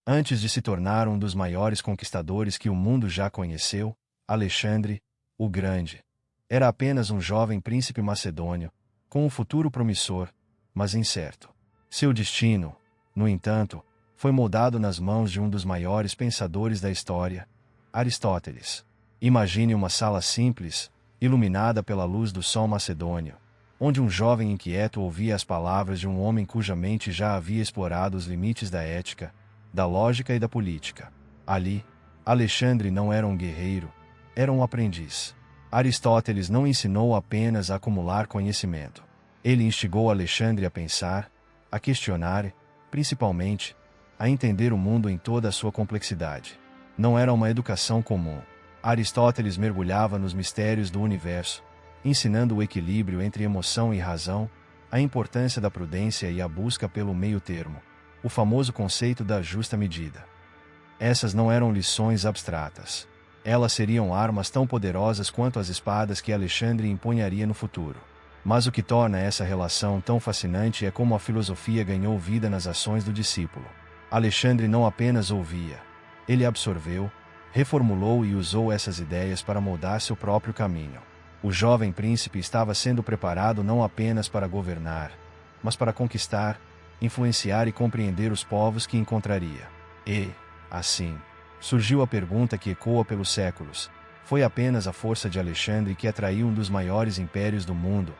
Antes de se tornar um dos maiores conquistadores que o mundo já conheceu, Alexandre, o Grande, era apenas um jovem príncipe macedônio, com um futuro promissor, mas incerto. Seu destino, no entanto, foi moldado nas mãos de um dos maiores pensadores da história, Aristóteles. Imagine uma sala simples, iluminada pela luz do sol macedônio, onde um jovem inquieto ouvia as palavras de um homem cuja mente já havia explorado os limites da ética, da lógica e da política. Ali, Alexandre não era um guerreiro, era um aprendiz. Aristóteles não ensinou apenas a acumular conhecimento. Ele instigou Alexandre a pensar, a questionar e, principalmente, a entender o mundo em toda a sua complexidade. Não era uma educação comum. Aristóteles mergulhava nos mistérios do universo, ensinando o equilíbrio entre emoção e razão, a importância da prudência e a busca pelo meio-termo, o famoso conceito da justa medida. Essas não eram lições abstratas. Elas seriam armas tão poderosas quanto as espadas que Alexandre empunharia no futuro. Mas o que torna essa relação tão fascinante é como a filosofia ganhou vida nas ações do discípulo. Alexandre não apenas ouvia, ele absorveu, reformulou e usou essas ideias para moldar seu próprio caminho. O jovem príncipe estava sendo preparado não apenas para governar, mas para conquistar, influenciar e compreender os povos que encontraria. E, assim, surgiu a pergunta que ecoa pelos séculos: foi apenas a força de Alexandre que atraiu um dos maiores impérios do mundo,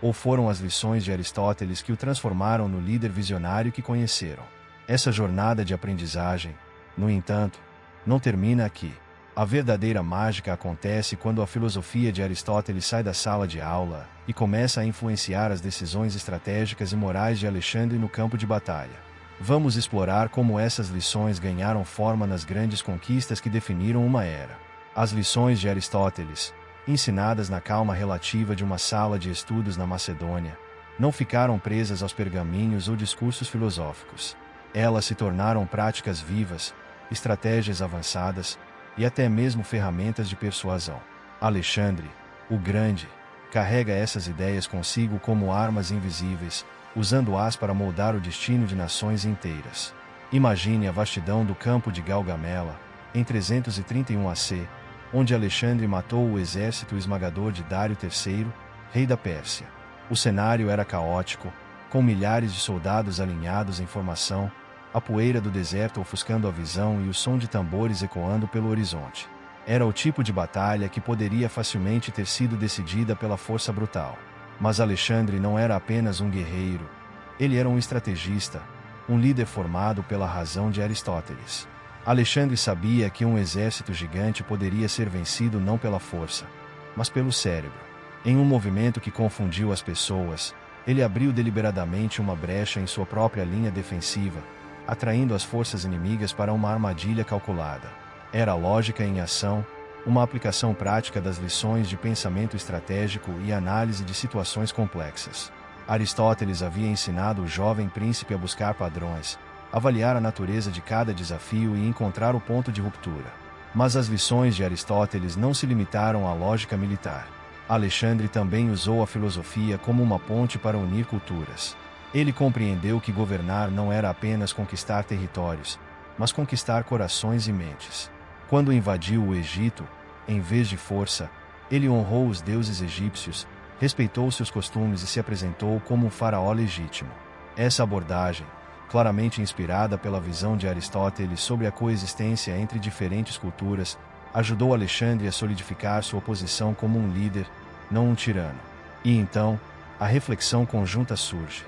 ou foram as lições de Aristóteles que o transformaram no líder visionário que conheceram? Essa jornada de aprendizagem, no entanto, não termina aqui. A verdadeira mágica acontece quando a filosofia de Aristóteles sai da sala de aula e começa a influenciar as decisões estratégicas e morais de Alexandre no campo de batalha. Vamos explorar como essas lições ganharam forma nas grandes conquistas que definiram uma era. As lições de Aristóteles, ensinadas na calma relativa de uma sala de estudos na Macedônia, não ficaram presas aos pergaminhos ou discursos filosóficos. Elas se tornaram práticas vivas, estratégias avançadas e até mesmo ferramentas de persuasão. Alexandre, o Grande, carrega essas ideias consigo como armas invisíveis, usando-as para moldar o destino de nações inteiras. Imagine a vastidão do campo de Gaugamela, em 331 AC, onde Alexandre matou o exército esmagador de Dário III, rei da Pérsia. O cenário era caótico, com milhares de soldados alinhados em formação, a poeira do deserto ofuscando a visão e o som de tambores ecoando pelo horizonte. Era o tipo de batalha que poderia facilmente ter sido decidida pela força brutal. Mas Alexandre não era apenas um guerreiro, ele era um estrategista, um líder formado pela razão de Aristóteles. Alexandre sabia que um exército gigante poderia ser vencido não pela força, mas pelo cérebro. Em um movimento que confundiu as pessoas, ele abriu deliberadamente uma brecha em sua própria linha defensiva, atraindo as forças inimigas para uma armadilha calculada. Era lógica em ação, uma aplicação prática das lições de pensamento estratégico e análise de situações complexas. Aristóteles havia ensinado o jovem príncipe a buscar padrões, avaliar a natureza de cada desafio e encontrar o ponto de ruptura. Mas as lições de Aristóteles não se limitaram à lógica militar. Alexandre também usou a filosofia como uma ponte para unir culturas. Ele compreendeu que governar não era apenas conquistar territórios, mas conquistar corações e mentes. Quando invadiu o Egito, em vez de força, ele honrou os deuses egípcios, respeitou seus costumes e se apresentou como um faraó legítimo. Essa abordagem, claramente inspirada pela visão de Aristóteles sobre a coexistência entre diferentes culturas, ajudou Alexandre a solidificar sua posição como um líder, não um tirano. E então, a reflexão conjunta surge.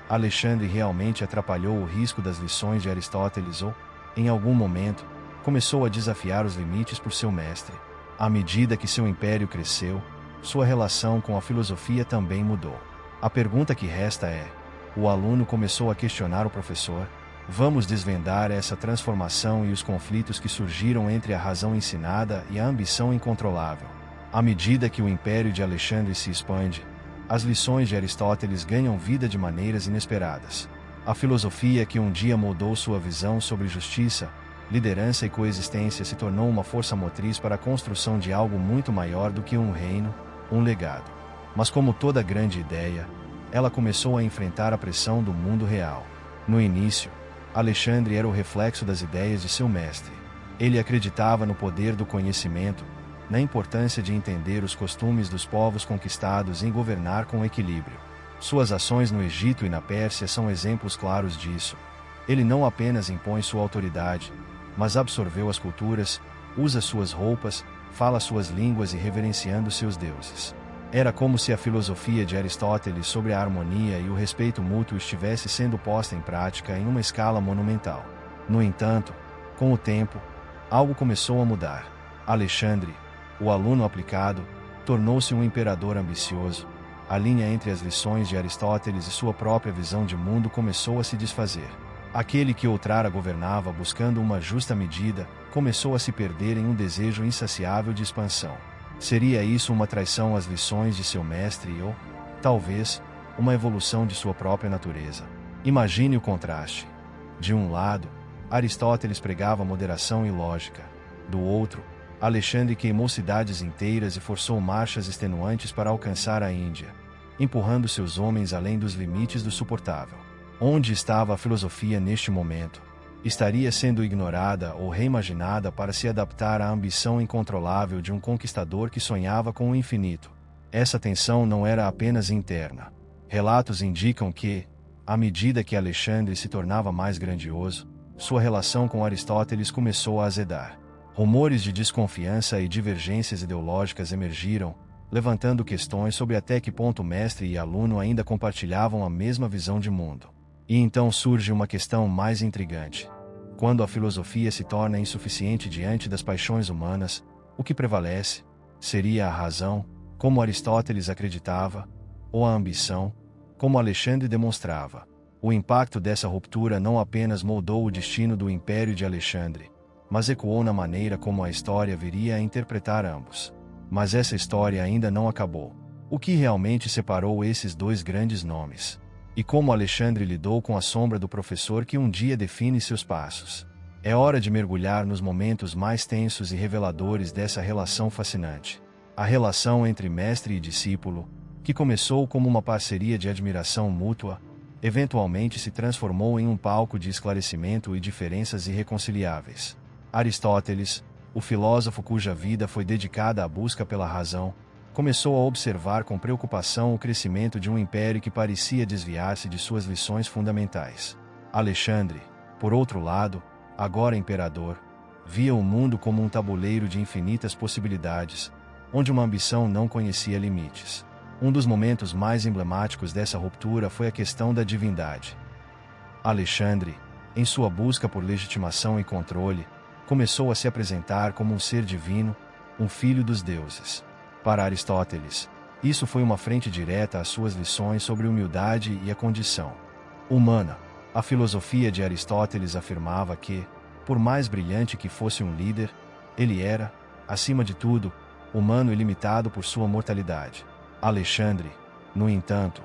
Alexandre realmente atrapalhou o risco das lições de Aristóteles ou, em algum momento, começou a desafiar os limites por seu mestre. À medida que seu império cresceu, sua relação com a filosofia também mudou. A pergunta que resta é: o aluno começou a questionar o professor? Vamos desvendar essa transformação e os conflitos que surgiram entre a razão ensinada e a ambição incontrolável. À medida que o império de Alexandre se expande, as lições de Aristóteles ganham vida de maneiras inesperadas. A filosofia que um dia moldou sua visão sobre justiça, liderança e coexistência se tornou uma força motriz para a construção de algo muito maior do que um reino, um legado. Mas como toda grande ideia, ela começou a enfrentar a pressão do mundo real. No início, Alexandre era o reflexo das ideias de seu mestre. Ele acreditava no poder do conhecimento, na importância de entender os costumes dos povos conquistados e em governar com equilíbrio. Suas ações no Egito e na Pérsia são exemplos claros disso. Ele não apenas impõe sua autoridade, mas absorveu as culturas, usa suas roupas, fala suas línguas e reverenciando seus deuses. Era como se a filosofia de Aristóteles sobre a harmonia e o respeito mútuo estivesse sendo posta em prática em uma escala monumental. No entanto, com o tempo, algo começou a mudar. Alexandre, o aluno aplicado, tornou-se um imperador ambicioso. A linha entre as lições de Aristóteles e sua própria visão de mundo começou a se desfazer. Aquele que outrara governava buscando uma justa medida, começou a se perder em um desejo insaciável de expansão. Seria isso uma traição às lições de seu mestre ou, talvez, uma evolução de sua própria natureza? Imagine o contraste. De um lado, Aristóteles pregava moderação e lógica. Do outro, Alexandre queimou cidades inteiras e forçou marchas extenuantes para alcançar a Índia, empurrando seus homens além dos limites do suportável. Onde estava a filosofia neste momento? Estaria sendo ignorada ou reimaginada para se adaptar à ambição incontrolável de um conquistador que sonhava com o infinito. Essa tensão não era apenas interna. Relatos indicam que, à medida que Alexandre se tornava mais grandioso, sua relação com Aristóteles começou a azedar. Rumores de desconfiança e divergências ideológicas emergiram, levantando questões sobre até que ponto mestre e aluno ainda compartilhavam a mesma visão de mundo. E então surge uma questão mais intrigante. Quando a filosofia se torna insuficiente diante das paixões humanas, o que prevalece? Seria a razão, como Aristóteles acreditava, ou a ambição, como Alexandre demonstrava? O impacto dessa ruptura não apenas moldou o destino do Império de Alexandre, mas ecoou na maneira como a história viria a interpretar ambos. Mas essa história ainda não acabou. O que realmente separou esses dois grandes nomes? E como Alexandre lidou com a sombra do professor que um dia define seus passos? É hora de mergulhar nos momentos mais tensos e reveladores dessa relação fascinante. A relação entre mestre e discípulo, que começou como uma parceria de admiração mútua, eventualmente se transformou em um palco de esclarecimento e diferenças irreconciliáveis. Aristóteles, o filósofo cuja vida foi dedicada à busca pela razão, começou a observar com preocupação o crescimento de um império que parecia desviar-se de suas lições fundamentais. Alexandre, por outro lado, agora imperador, via o mundo como um tabuleiro de infinitas possibilidades, onde uma ambição não conhecia limites. Um dos momentos mais emblemáticos dessa ruptura foi a questão da divindade. Alexandre, em sua busca por legitimação e controle, começou a se apresentar como um ser divino, um filho dos deuses. Para Aristóteles, isso foi uma frente direta às suas lições sobre humildade e a condição humana. A filosofia de Aristóteles afirmava que, por mais brilhante que fosse um líder, ele era, acima de tudo, humano e limitado por sua mortalidade. Alexandre, no entanto,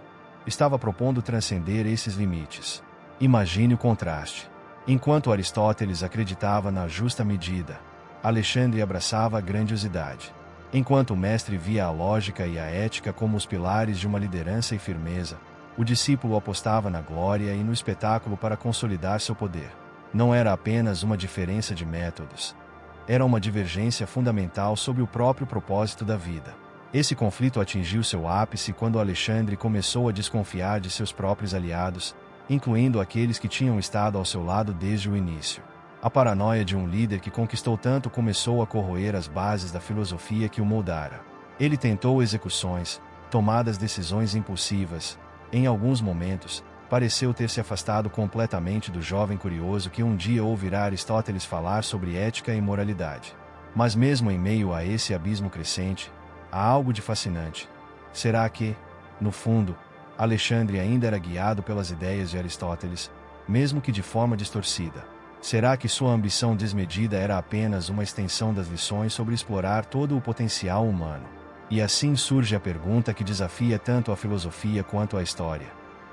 estava propondo transcender esses limites. Imagine o contraste. Enquanto Aristóteles acreditava na justa medida, Alexandre abraçava a grandiosidade. Enquanto o mestre via a lógica e a ética como os pilares de uma liderança e firmeza, o discípulo apostava na glória e no espetáculo para consolidar seu poder. Não era apenas uma diferença de métodos. Era uma divergência fundamental sobre o próprio propósito da vida. Esse conflito atingiu seu ápice quando Alexandre começou a desconfiar de seus próprios aliados, incluindo aqueles que tinham estado ao seu lado desde o início. A paranoia de um líder que conquistou tanto começou a corroer as bases da filosofia que o moldara. Ele tentou execuções, tomadas decisões impulsivas. Em alguns momentos, pareceu ter se afastado completamente do jovem curioso que um dia ouvirá Aristóteles falar sobre ética e moralidade. Mas mesmo em meio a esse abismo crescente, há algo de fascinante. Será que, no fundo, Alexandre ainda era guiado pelas ideias de Aristóteles, mesmo que de forma distorcida? Será que sua ambição desmedida era apenas uma extensão das lições sobre explorar todo o potencial humano? E assim surge a pergunta que desafia tanto a filosofia quanto a história.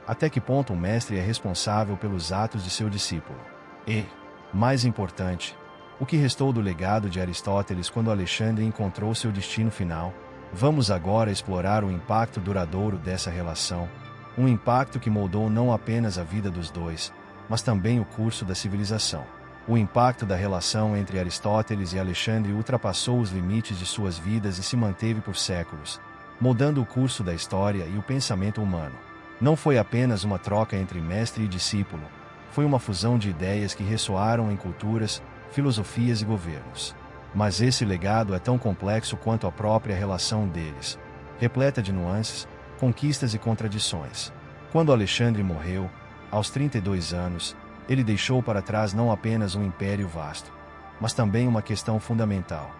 Até que ponto o mestre é responsável pelos atos de seu discípulo? E, mais importante, o que restou do legado de Aristóteles quando Alexandre encontrou seu destino final? Vamos agora explorar o impacto duradouro dessa relação, um impacto que moldou não apenas a vida dos dois, mas também o curso da civilização. O impacto da relação entre Aristóteles e Alexandre ultrapassou os limites de suas vidas e se manteve por séculos, moldando o curso da história e o pensamento humano. Não foi apenas uma troca entre mestre e discípulo, foi uma fusão de ideias que ressoaram em culturas, filosofias e governos. Mas esse legado é tão complexo quanto a própria relação deles, repleta de nuances, conquistas e contradições. Quando Alexandre morreu, aos 32 anos, ele deixou para trás não apenas um império vasto, mas também uma questão fundamental: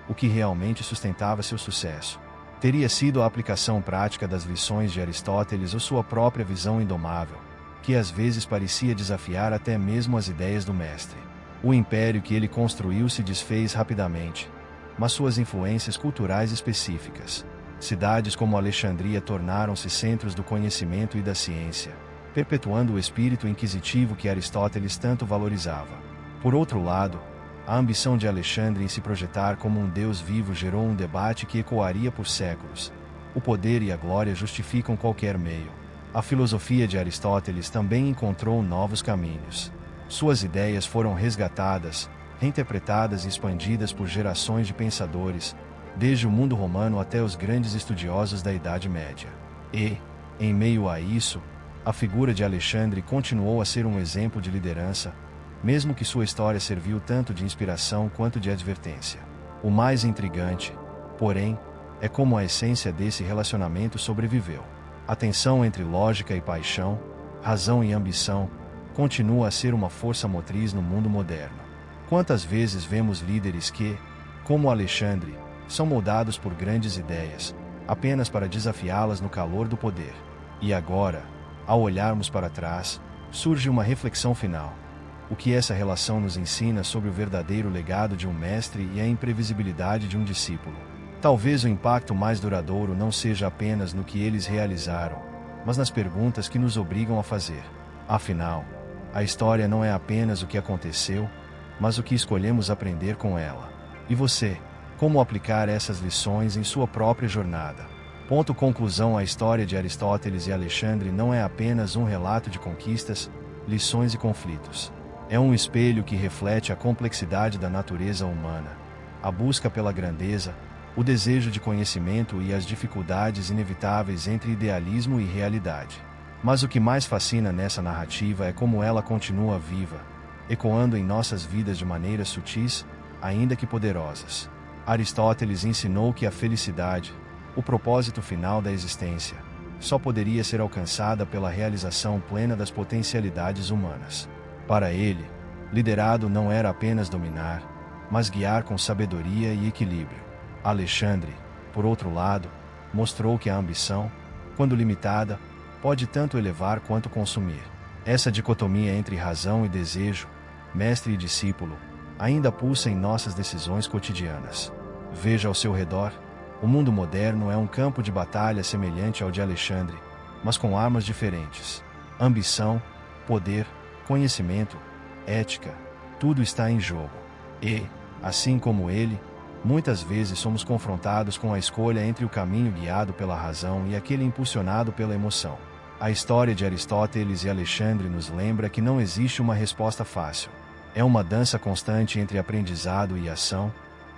o que realmente sustentava seu sucesso. Teria sido a aplicação prática das lições de Aristóteles ou sua própria visão indomável, que às vezes parecia desafiar até mesmo as ideias do mestre. O império que ele construiu se desfez rapidamente, mas suas influências culturais específicas. Cidades como Alexandria tornaram-se centros do conhecimento e da ciência, perpetuando o espírito inquisitivo que Aristóteles tanto valorizava. Por outro lado, a ambição de Alexandre em se projetar como um deus vivo gerou um debate que ecoaria por séculos. O poder e a glória justificam qualquer meio. A filosofia de Aristóteles também encontrou novos caminhos. Suas ideias foram resgatadas, reinterpretadas e expandidas por gerações de pensadores, desde o mundo romano até os grandes estudiosos da Idade Média. E, em meio a isso, a figura de Alexandre continuou a ser um exemplo de liderança, mesmo que sua história serviu tanto de inspiração quanto de advertência. O mais intrigante, porém, é como a essência desse relacionamento sobreviveu. A tensão entre lógica e paixão, razão e ambição, continua a ser uma força motriz no mundo moderno. Quantas vezes vemos líderes que, como Alexandre, são moldados por grandes ideias, apenas para desafiá-las no calor do poder. E agora, ao olharmos para trás, surge uma reflexão final. O que essa relação nos ensina sobre o verdadeiro legado de um mestre e a imprevisibilidade de um discípulo? Talvez o impacto mais duradouro não seja apenas no que eles realizaram, mas nas perguntas que nos obrigam a fazer. Afinal, a história não é apenas o que aconteceu, mas o que escolhemos aprender com ela. E você? Como aplicar essas lições em sua própria jornada? Conclusão: a história de Aristóteles e Alexandre não é apenas um relato de conquistas, lições e conflitos. É um espelho que reflete a complexidade da natureza humana, a busca pela grandeza, o desejo de conhecimento e as dificuldades inevitáveis entre idealismo e realidade. Mas o que mais fascina nessa narrativa é como ela continua viva, ecoando em nossas vidas de maneiras sutis, ainda que poderosas. Aristóteles ensinou que a felicidade, o propósito final da existência, só poderia ser alcançada pela realização plena das potencialidades humanas. Para ele, liderado não era apenas dominar, mas guiar com sabedoria e equilíbrio. Alexandre, por outro lado, mostrou que a ambição, quando limitada, pode tanto elevar quanto consumir. Essa dicotomia entre razão e desejo, mestre e discípulo, ainda pulsa em nossas decisões cotidianas. Veja ao seu redor, o mundo moderno é um campo de batalha semelhante ao de Alexandre, mas com armas diferentes. Ambição, poder, conhecimento, ética, tudo está em jogo. E, assim como ele, muitas vezes somos confrontados com a escolha entre o caminho guiado pela razão e aquele impulsionado pela emoção. A história de Aristóteles e Alexandre nos lembra que não existe uma resposta fácil. É uma dança constante entre aprendizado e ação,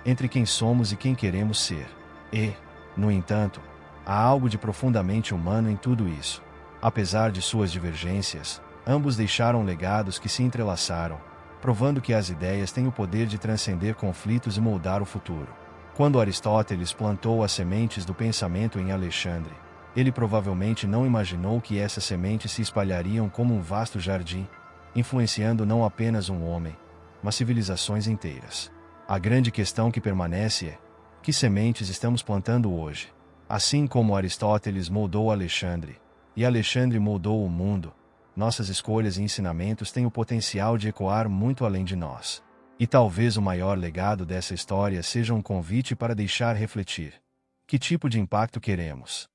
entre quem somos e quem queremos ser. E, no entanto, há algo de profundamente humano em tudo isso. Apesar de suas divergências, ambos deixaram legados que se entrelaçaram, provando que as ideias têm o poder de transcender conflitos e moldar o futuro. Quando Aristóteles plantou as sementes do pensamento em Alexandre, ele provavelmente não imaginou que essas sementes se espalhariam como um vasto jardim, influenciando não apenas um homem, mas civilizações inteiras. A grande questão que permanece é: que sementes estamos plantando hoje? Assim como Aristóteles moldou Alexandre, e Alexandre moldou o mundo, nossas escolhas e ensinamentos têm o potencial de ecoar muito além de nós. E talvez o maior legado dessa história seja um convite para deixar refletir. Que tipo de impacto queremos?